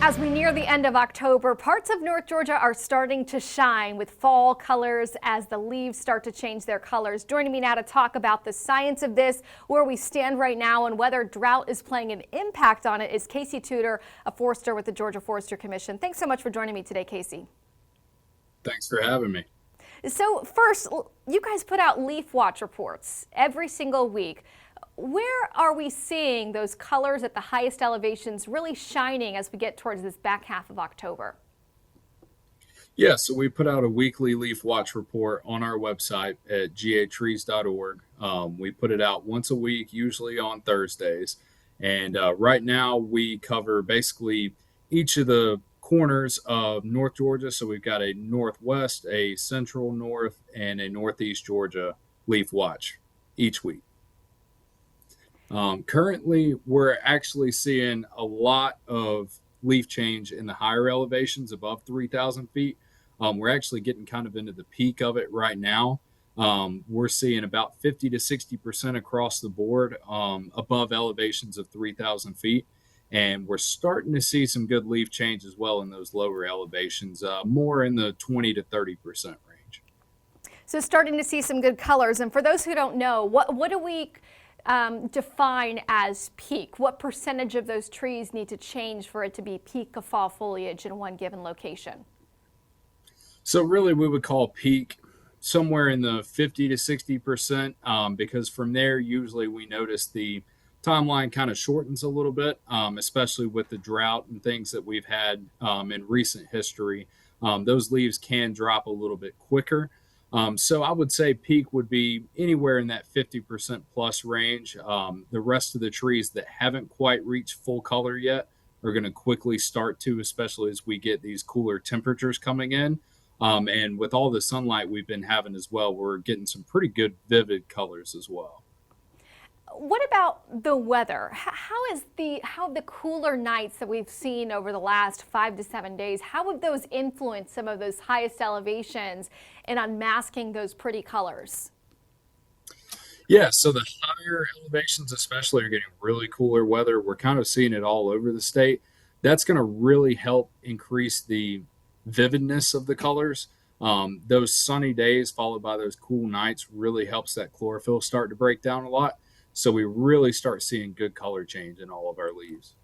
As we near the end of October, parts of North Georgia are starting to shine with fall colors as the leaves start to change their colors. Joining me now to talk about the science of this, where we stand right now, and whether drought is playing an impact on it is Casey Tudor, a forester with the Georgia Forestry Commission. Thanks so much for joining me today, Casey. Thanks for having me. So first, you guys put out leaf watch reports every single week. Where are we seeing those colors at the highest elevations really shining as we get towards this back half of October? Yeah, so we put out a weekly leaf watch report on our website at gatrees.org. We put it out once a week, usually on Thursdays. And right now we cover basically each of the corners of North Georgia. So we've got a northwest, a central north, and a northeast Georgia leaf watch each week. Currently, we're actually seeing a lot of leaf change in the higher elevations above 3,000 feet. We're actually getting kind of into the peak of it right now. We're seeing about 50 to 60% across the board above elevations of 3,000 feet. And we're starting to see some good leaf change as well in those lower elevations, more in the 20 to 30% range. So starting to see some good colors. And for those who don't know, what do we define as peak? What percentage of those trees need to change for it to be peak of fall foliage in one given location? So really, we would call peak somewhere in the 50 to 60%, because from there, usually we notice the timeline kind of shortens a little bit, especially with the drought and things that we've had in recent history. Those leaves can drop a little bit quicker. So I would say peak would be anywhere in that 50% plus range. The rest of the trees that haven't quite reached full color yet are going to quickly start to, especially as we get these cooler temperatures coming in. And with all the sunlight we've been having as well, we're getting some pretty good vivid colors as well. What about the weather? How the cooler nights that we've seen over the last 5 to 7 days, how have those influenced some of those highest elevations and unmasking those pretty colors? Yeah, so the higher elevations, especially, are getting really cooler weather. We're kind of seeing it all over the state. That's going to really help increase the vividness of the colors. Those sunny days followed by those cool nights really helps that chlorophyll start to break down a lot. So we really start seeing good color change in all of our leaves.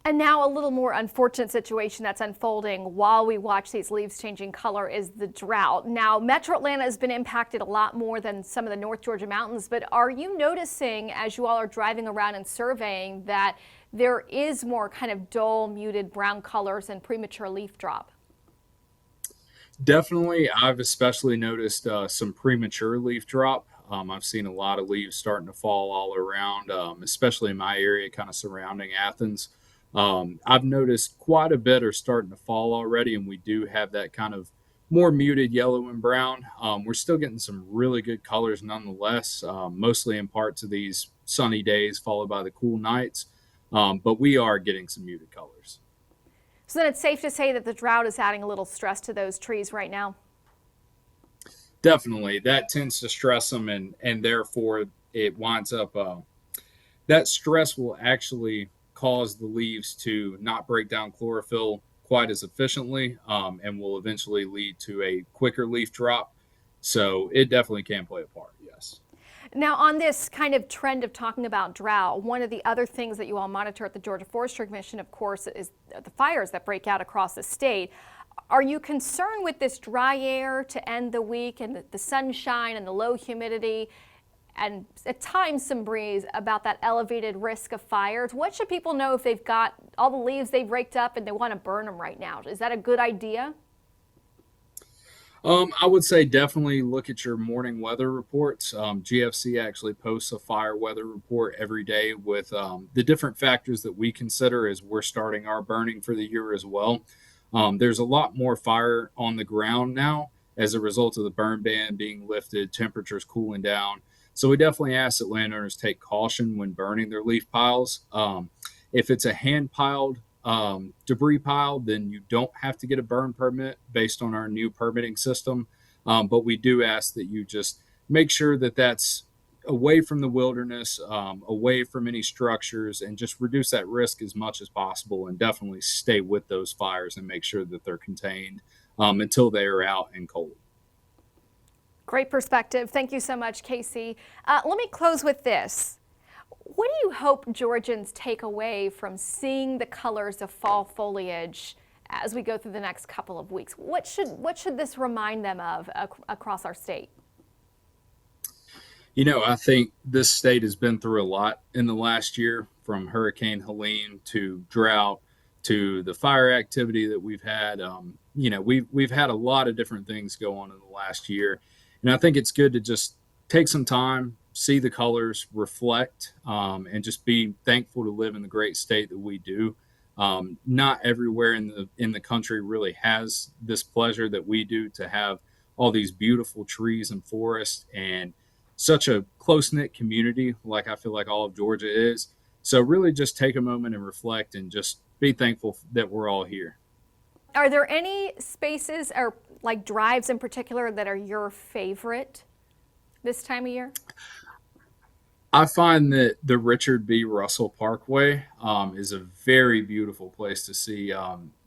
And now a little more unfortunate situation that's unfolding while we watch these leaves changing color is the drought. Now, Metro Atlanta has been impacted a lot more than some of the North Georgia mountains, but are you noticing as you all are driving around and surveying that there is more kind of dull, muted brown colors and premature leaf drop? Definitely, I've especially noticed some premature leaf drop. I've seen a lot of leaves starting to fall all around, especially in my area, kind of surrounding Athens. I've noticed quite a bit are starting to fall already, and we do have that kind of more muted yellow and brown. We're still getting some really good colors nonetheless, mostly in parts of these sunny days followed by the cool nights. But we are getting some muted colors. So then it's safe to say that the drought is adding a little stress to those trees right now. Definitely, that tends to stress them, and therefore it winds up. That stress will actually cause the leaves to not break down chlorophyll quite as efficiently, and will eventually lead to a quicker leaf drop. So it definitely can play a part. Yes. Now, on this kind of trend of talking about drought, one of the other things that you all monitor at the Georgia Forestry Commission, of course, is the fires that break out across the state. Are you concerned with this dry air to end the week and the sunshine and the low humidity and at times some breeze about that elevated risk of fires? What should people know if they've got all the leaves they've raked up and they want to burn them right now? Is that a good idea? I would say definitely look at your morning weather reports. GFC actually posts a fire weather report every day with the different factors that we consider as we're starting our burning for the year as well. There's a lot more fire on the ground now as a result of the burn ban being lifted, temperatures cooling down. So we definitely ask that landowners take caution when burning their leaf piles. If it's a hand piled debris pile, then you don't have to get a burn permit based on our new permitting system. But we do ask that you just make sure that that's away from the wilderness, away from any structures, and just reduce that risk as much as possible. And definitely stay with those fires and make sure that they're contained until they are out and cold. Great perspective. Thank you so much, Casey. Let me close with this. What do you hope Georgians take away from seeing the colors of fall foliage as we go through the next couple of weeks? What should this remind them of across our state? I think this state has been through a lot in the last year, from Hurricane Helene to drought to the fire activity that we've had. We've had a lot of different things go on in the last year, and I think it's good to just take some time, see the colors, reflect, and just be thankful to live in the great state that we do. Not everywhere in the country really has this pleasure that we do, to have all these beautiful trees and forests and such a close knit community, like I feel like all of Georgia is. So really, just take a moment and reflect, and just be thankful that we're all here. Are there any spaces or like drives in particular that are your favorite this time of year? I find that the Richard B. Russell Parkway is a very beautiful place to see,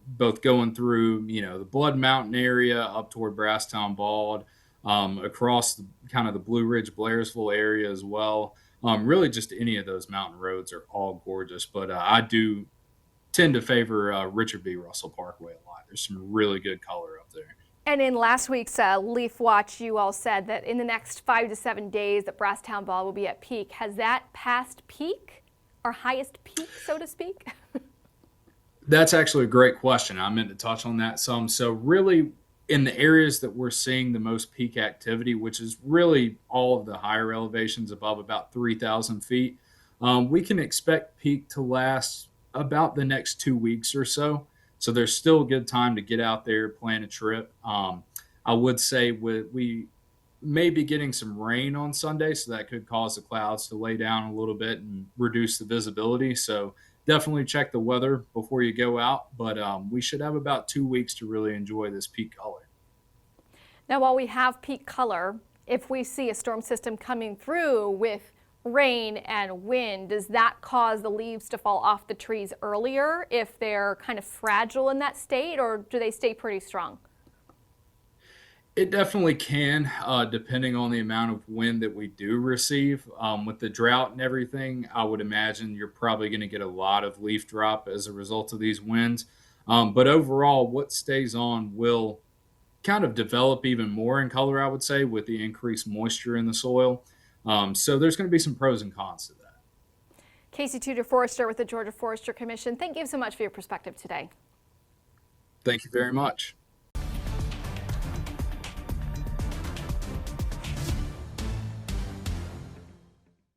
both going through, the Blood Mountain area up toward Brasstown Bald, across kind of the Blue Ridge Blairsville area as well. Really, just any of those mountain roads are all gorgeous, but I do tend to favor Richard B. Russell Parkway a lot. There's some really good color up there. And in last week's Leaf Watch, you all said that in the next 5 to 7 days that Brasstown Ball will be at peak. Has that passed peak, or highest peak, so to speak? That's actually a great question. I meant to touch on that some. So really, in the areas that we're seeing the most peak activity, which is really all of the higher elevations above about 3,000 feet, we can expect peak to last about the next 2 weeks or so. So there's still a good time to get out there, plan a trip. I would say we may be getting some rain on Sunday, so that could cause the clouds to lay down a little bit and reduce the visibility. So definitely check the weather before you go out. But we should have about 2 weeks to really enjoy this peak color. Now, while we have peak color, if we see a storm system coming through with rain and wind, does that cause the leaves to fall off the trees earlier if they're kind of fragile in that state, or do they stay pretty strong? It definitely can, depending on the amount of wind that we do receive. With the drought and everything, I would imagine you're probably going to get a lot of leaf drop as a result of these winds. But overall, what stays on will kind of develop even more in color, I would say, with the increased moisture in the soil. So there's going to be some pros and cons to that. Casey Tudor, Forester with the Georgia Forestry Commission. Thank you so much for your perspective today. Thank you very much.